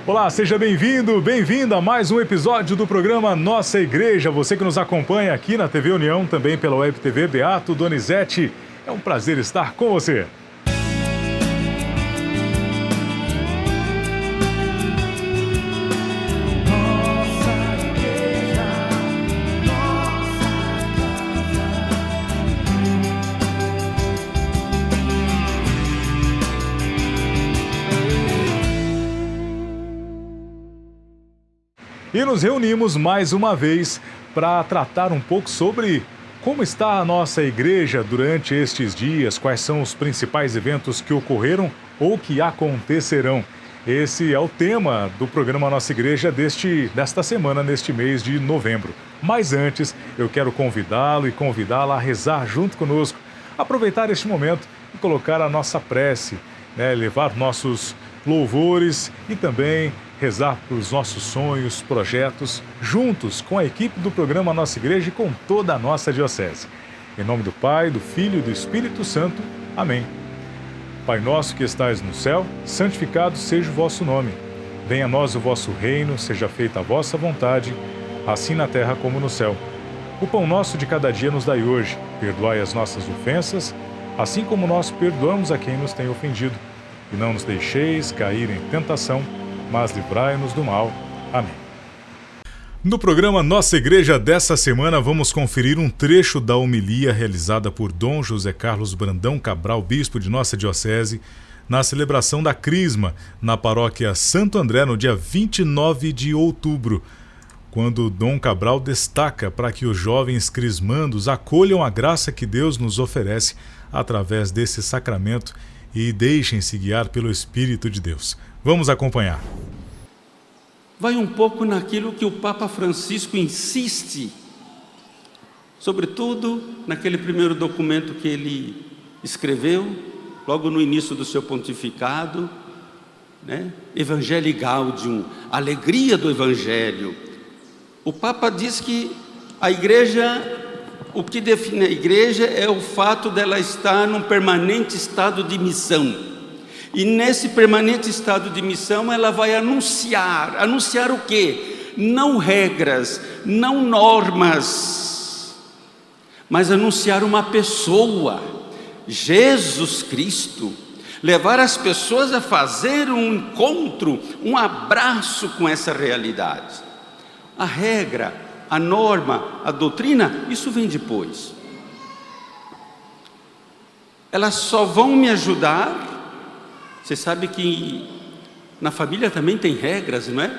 Olá, seja bem-vindo, bem-vinda a mais um episódio do programa Nossa Igreja. Você que nos acompanha aqui na TV União, também pela Web TV Beato Donizete. É um prazer estar com você. E nos reunimos mais uma vez para tratar um pouco sobre como está a nossa igreja durante estes dias, quais são os principais eventos que ocorreram ou que acontecerão. Esse é o tema do programa Nossa Igreja desta semana, neste mês de novembro. Mas antes, eu quero convidá-lo e convidá-la a rezar junto conosco, aproveitar este momento e colocar a nossa prece, levar nossos louvores e também rezar pelos nossos sonhos, projetos, juntos com a equipe do programa Nossa Igreja e com toda a nossa diocese. Em nome do Pai, do Filho e do Espírito Santo. Amém. Pai nosso que estais no céu, santificado seja o vosso nome. Venha a nós o vosso reino, seja feita a vossa vontade, assim na terra como no céu. O pão nosso de cada dia nos dai hoje. Perdoai as nossas ofensas, assim como nós perdoamos a quem nos tem ofendido. E não nos deixeis cair em tentação, mas livrai-nos do mal. Amém. No programa Nossa Igreja dessa semana, vamos conferir um trecho da homilia realizada por Dom José Carlos Brandão Cabral, bispo de nossa diocese, na celebração da Crisma, na paróquia Santo André, no dia 29 de outubro, quando Dom Cabral destaca para que os jovens crismandos acolham a graça que Deus nos oferece através desse sacramento e deixem-se guiar pelo Espírito de Deus. Vamos acompanhar. Vai um pouco naquilo que o Papa Francisco insiste, sobretudo naquele primeiro documento que ele escreveu, logo no início do seu pontificado, Evangelii Gaudium, alegria do Evangelho. O Papa diz que a igreja, o que define a igreja é o fato dela estar num permanente estado de missão. E nesse permanente estado de missão ela vai anunciar o quê? Não regras, não normas, mas anunciar uma pessoa, Jesus Cristo. Levar as pessoas a fazer um encontro, um abraço com essa realidade. A regra, a norma, a doutrina, isso vem depois. Elas só vão me ajudar. Você sabe que na família também tem regras, não é?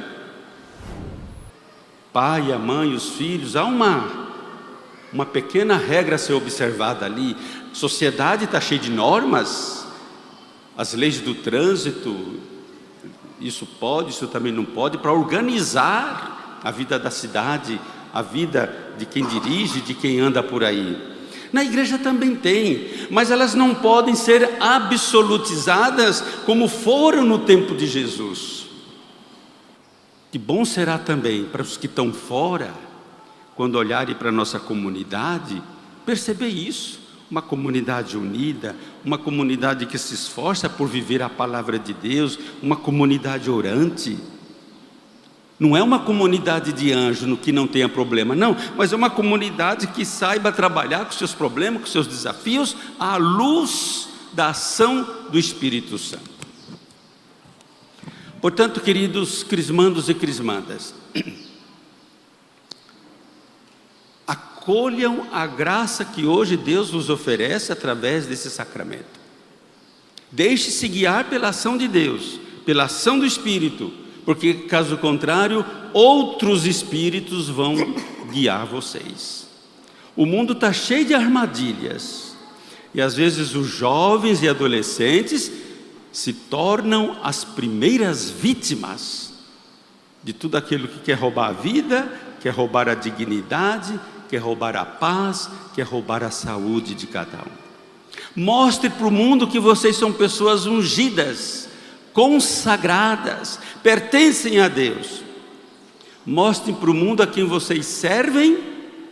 Pai, a mãe, os filhos, há uma pequena regra a ser observada ali. A sociedade está cheia de normas, as leis do trânsito, isso pode, isso também não pode, para organizar a vida da cidade, a vida de quem dirige, de quem anda por aí. Na igreja também tem, mas elas não podem ser absolutizadas como foram no tempo de Jesus. Que bom será também para os que estão fora, quando olharem para a nossa comunidade, perceber isso, uma comunidade unida, uma comunidade que se esforça por viver a palavra de Deus, uma comunidade orante. Não é uma comunidade de anjos no que não tenha problema, não, mas é uma comunidade que saiba trabalhar com seus problemas, com seus desafios, à luz da ação do Espírito Santo. Portanto, queridos crismandos e crismandas, acolham a graça que hoje Deus vos oferece através desse sacramento. Deixe-se guiar pela ação de Deus, pela ação do Espírito, porque caso contrário, outros espíritos vão guiar vocês. O mundo está cheio de armadilhas, e às vezes os jovens e adolescentes se tornam as primeiras vítimas de tudo aquilo que quer roubar a vida, quer roubar a dignidade, quer roubar a paz, quer roubar a saúde de cada um. Mostre para o mundo que vocês são pessoas ungidas, consagradas, pertencem a Deus. Mostrem para o mundo a quem vocês servem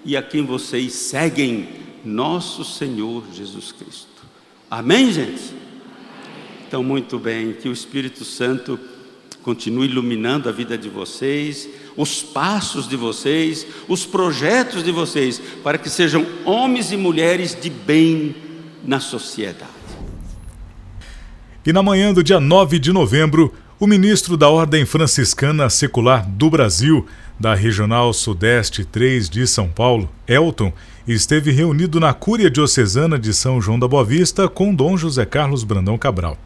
e a quem vocês seguem, nosso Senhor Jesus Cristo. Amém, gente? Então, muito bem, que o Espírito Santo continue iluminando a vida de vocês, os passos de vocês, os projetos de vocês, para que sejam homens e mulheres de bem na sociedade. E na manhã do dia 9 de novembro, o ministro da Ordem Franciscana Secular do Brasil, da Regional Sudeste 3 de São Paulo, Elton, esteve reunido na Cúria Diocesana de São João da Boa Vista com Dom José Carlos Brandão Cabral.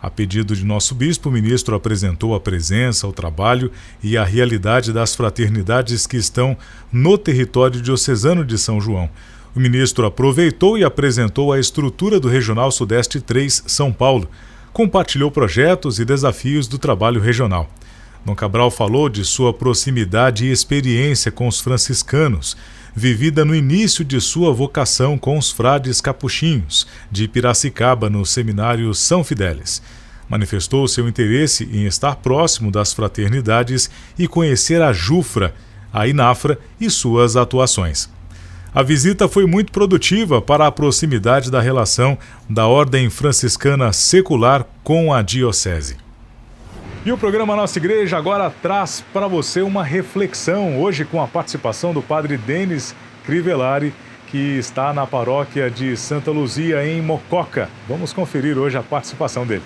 A pedido de nosso bispo, o ministro apresentou a presença, o trabalho e a realidade das fraternidades que estão no território diocesano de São João. O ministro aproveitou e apresentou a estrutura do Regional Sudeste 3 São Paulo, compartilhou projetos e desafios do trabalho regional. Dom Cabral falou de sua proximidade e experiência com os franciscanos, vivida no início de sua vocação com os frades capuchinhos de Piracicaba, no seminário São Fidélis. Manifestou seu interesse em estar próximo das fraternidades e conhecer a JUFRA, a INAFRA e suas atuações. A visita foi muito produtiva para a proximidade da relação da Ordem Franciscana Secular com a Diocese. E o programa Nossa Igreja agora traz para você uma reflexão, hoje com a participação do padre Denis Crivellari, que está na paróquia de Santa Luzia, em Mococa. Vamos conferir hoje a participação dele.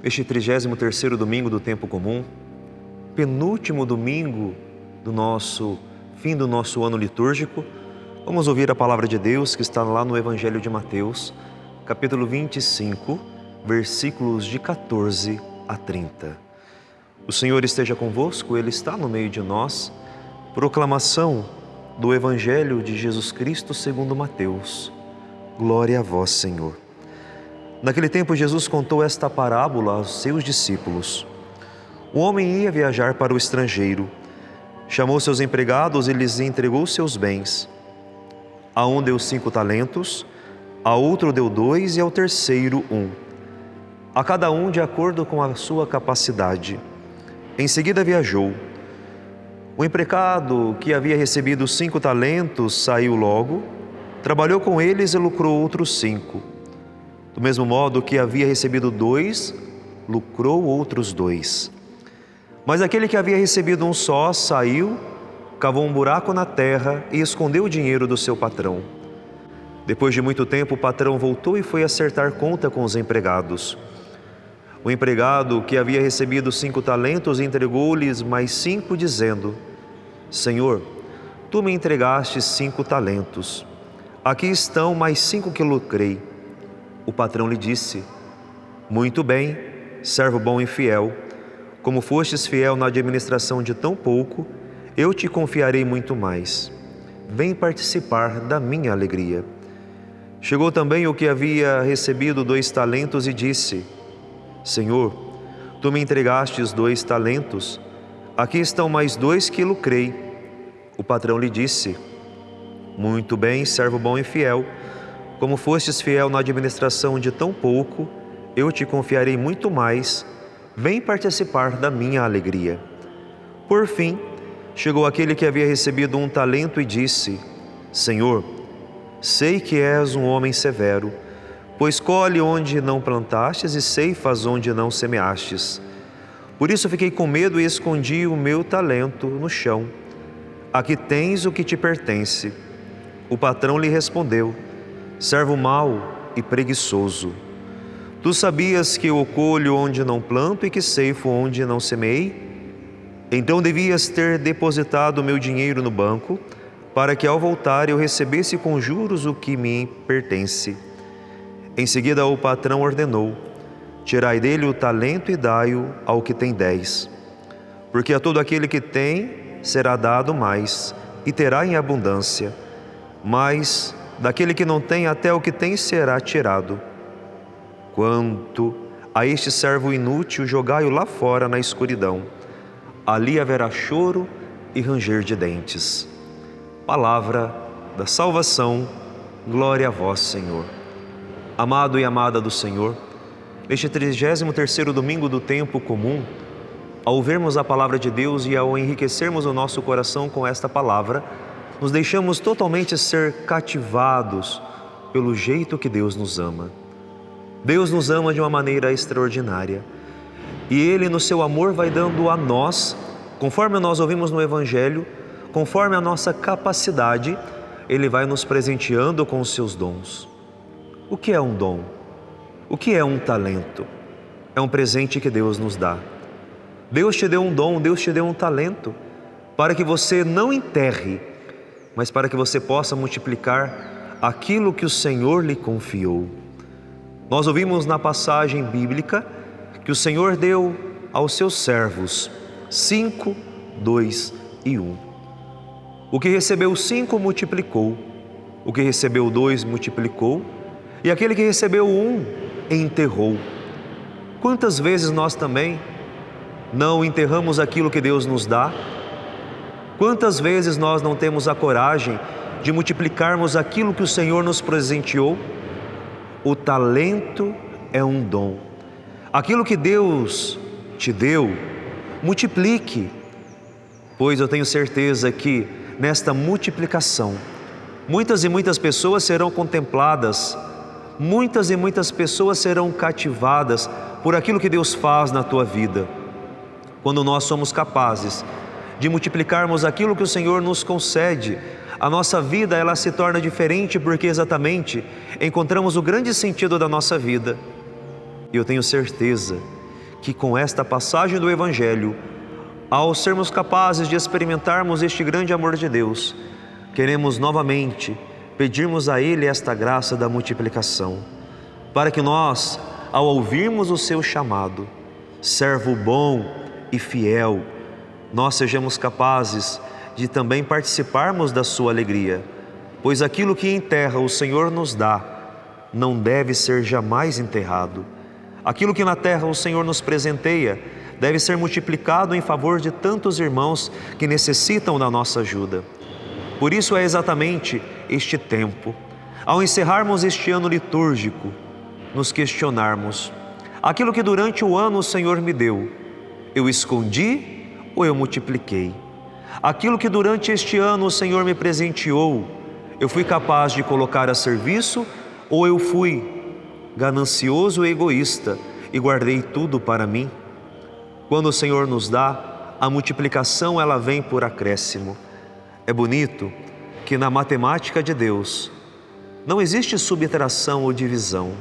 Este 33º domingo do tempo comum, penúltimo domingo do fim do nosso ano litúrgico, vamos ouvir a palavra de Deus que está lá no Evangelho de Mateus, capítulo 25, versículos de 14 a 30. O Senhor esteja convosco, Ele está no meio de nós. Proclamação do Evangelho de Jesus Cristo segundo Mateus. Glória a vós, Senhor. Naquele tempo, Jesus contou esta parábola aos seus discípulos. Um homem ia viajar para o estrangeiro. Chamou seus empregados e lhes entregou seus bens. A um deu 5 talentos, a outro deu 2 e ao terceiro 1. A cada um de acordo com a sua capacidade. Em seguida viajou. O empregado que havia recebido 5 talentos saiu logo, trabalhou com eles e lucrou outros 5. Do mesmo modo que havia recebido 2, lucrou outros 2. Mas aquele que havia recebido um só saiu, cavou um buraco na terra e escondeu o dinheiro do seu patrão. Depois de muito tempo, o patrão voltou e foi acertar conta com os empregados. O empregado que havia recebido 5 talentos entregou-lhes mais 5, dizendo: Senhor, tu me entregaste 5 talentos. Aqui estão mais 5 que lucrei. O patrão lhe disse: Muito bem, servo bom e fiel. Como fostes fiel na administração de tão pouco, eu te confiarei muito mais. Vem participar da minha alegria. Chegou também o que havia recebido 2 talentos e disse: Senhor, tu me entregaste os 2 talentos, aqui estão mais 2 que lucrei. O patrão lhe disse: Muito bem, servo bom e fiel. Como fostes fiel na administração de tão pouco, eu te confiarei muito mais. Vem participar da minha alegria. Por fim, chegou aquele que havia recebido 1 talento e disse: Senhor, sei que és um homem severo, pois colhe onde não plantastes e ceifas onde não semeastes. Por isso fiquei com medo e escondi o meu talento no chão. Aqui tens o que te pertence. O patrão lhe respondeu: Servo mau e preguiçoso. Tu sabias que eu colho onde não planto e que ceifo onde não semeei? Então devias ter depositado o meu dinheiro no banco, para que ao voltar eu recebesse com juros o que me pertence. Em seguida o patrão ordenou: Tirai dele o talento e dai-o ao que tem 10. Porque a todo aquele que tem será dado mais, e terá em abundância. Mas daquele que não tem, até o que tem será tirado. Quanto a este servo inútil, jogai-o lá fora na escuridão. Ali haverá choro e ranger de dentes. Palavra da salvação, glória a vós, Senhor. Amado e amada do Senhor, neste 33º domingo do tempo comum, ao vermos a palavra de Deus e ao enriquecermos o nosso coração com esta palavra, nos deixamos totalmente ser cativados pelo jeito que Deus nos ama. Deus nos ama de uma maneira extraordinária. E Ele, no seu amor, vai dando a nós, conforme nós ouvimos no Evangelho, conforme a nossa capacidade, Ele vai nos presenteando com os seus dons. O que é um dom? O que é um talento? É um presente que Deus nos dá. Deus te deu um dom, Deus te deu um talento, para que você não enterre, mas para que você possa multiplicar aquilo que o Senhor lhe confiou. Nós ouvimos na passagem bíblica que o Senhor deu aos seus servos 5, 2 e 1. O que recebeu 5 multiplicou, o que recebeu 2 multiplicou, e aquele que recebeu 1 enterrou. Quantas vezes nós também não enterramos aquilo que Deus nos dá? Quantas vezes nós não temos a coragem de multiplicarmos aquilo que o Senhor nos presenteou? O talento é um dom. Aquilo que Deus te deu, multiplique, pois eu tenho certeza que nesta multiplicação, muitas e muitas pessoas serão contempladas, muitas e muitas pessoas serão cativadas por aquilo que Deus faz na tua vida. Quando nós somos capazes de multiplicarmos aquilo que o Senhor nos concede, a nossa vida ela se torna diferente, porque exatamente encontramos o grande sentido da nossa vida. E eu tenho certeza que com esta passagem do Evangelho, ao sermos capazes de experimentarmos este grande amor de Deus, queremos novamente pedirmos a Ele esta graça da multiplicação, para que nós, ao ouvirmos o seu chamado, servo bom e fiel, nós sejamos capazes de também participarmos da sua alegria, pois aquilo que em terra o Senhor nos dá, não deve ser jamais enterrado. Aquilo que na terra o Senhor nos presenteia, deve ser multiplicado em favor de tantos irmãos que necessitam da nossa ajuda. Por isso é exatamente este tempo, ao encerrarmos este ano litúrgico, nos questionarmos: aquilo que durante o ano o Senhor me deu, eu escondi ou eu multipliquei? Aquilo que durante este ano o Senhor me presenteou, eu fui capaz de colocar a serviço ou eu fui ganancioso e egoísta e guardei tudo para mim? Quando o Senhor nos dá, a multiplicação ela vem por acréscimo. É bonito que na matemática de Deus não existe subtração ou divisão.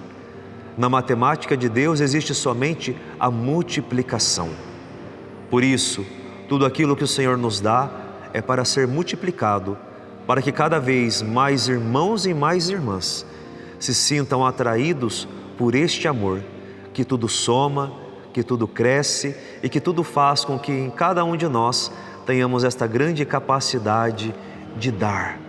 Na matemática de Deus existe somente a multiplicação. Por isso, tudo aquilo que o Senhor nos dá é para ser multiplicado, para que cada vez mais irmãos e mais irmãs se sintam atraídos por este amor, que tudo soma, que tudo cresce e que tudo faz com que em cada um de nós tenhamos esta grande capacidade de dar,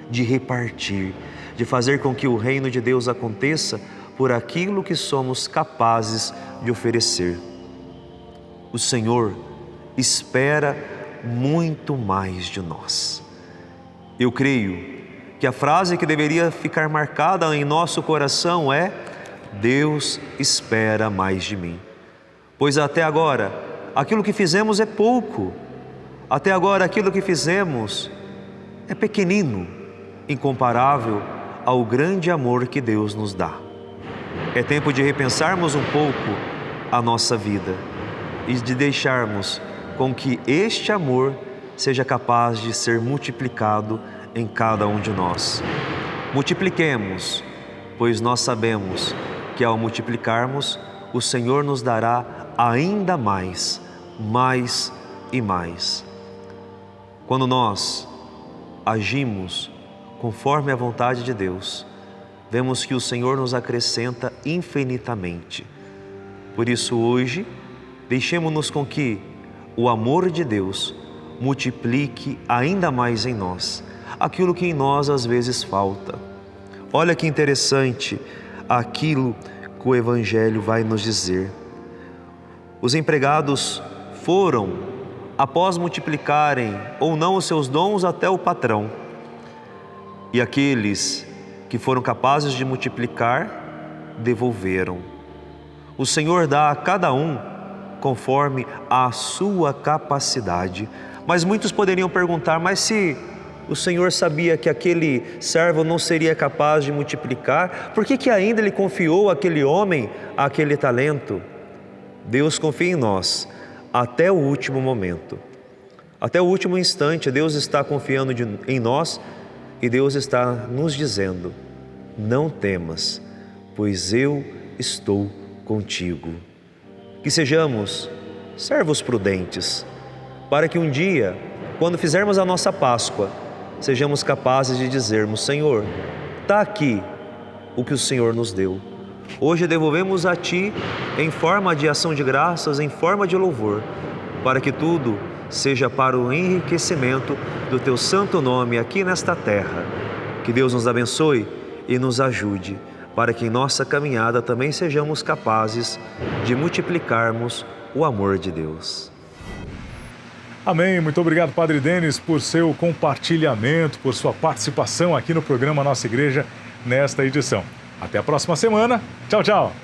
de repartir, de fazer com que o reino de Deus aconteça por aquilo que somos capazes de oferecer. O Senhor espera muito mais de nós. Eu creio que a frase que deveria ficar marcada em nosso coração é: Deus espera mais de mim. Pois até agora, aquilo que fizemos é pouco. Até agora, aquilo que fizemos é pequenino, incomparável ao grande amor que Deus nos dá. É tempo de repensarmos um pouco a nossa vida e de deixarmos com que este amor seja capaz de ser multiplicado em cada um de nós. Multipliquemos, pois nós sabemos que ao multiplicarmos, o Senhor nos dará ainda mais, mais e mais. Quando nós agimos conforme a vontade de Deus, vemos que o Senhor nos acrescenta infinitamente. Por isso hoje, deixemo-nos com que o amor de Deus multiplique ainda mais em nós aquilo que em nós às vezes falta. Olha que interessante aquilo que o Evangelho vai nos dizer. Os empregados foram, após multiplicarem ou não os seus dons, até o patrão. E aqueles que foram capazes de multiplicar, devolveram. O Senhor dá a cada um conforme a sua capacidade. Mas muitos poderiam perguntar: mas se o Senhor sabia que aquele servo não seria capaz de multiplicar, por que ainda Ele confiou àquele homem aquele talento? Deus confia em nós até o último momento. Até o último instante, Deus está confiando em nós e Deus está nos dizendo: não temas, pois eu estou contigo. Que sejamos servos prudentes, para que um dia, quando fizermos a nossa Páscoa, sejamos capazes de dizermos: Senhor, está aqui o que o Senhor nos deu. Hoje devolvemos a Ti em forma de ação de graças, em forma de louvor, para que tudo seja para o enriquecimento do Teu santo nome aqui nesta terra. Que Deus nos abençoe e nos ajude, para que em nossa caminhada também sejamos capazes de multiplicarmos o amor de Deus. Amém. Muito obrigado, Padre Denis, por seu compartilhamento, por sua participação aqui no programa Nossa Igreja nesta edição. Até a próxima semana. Tchau, tchau.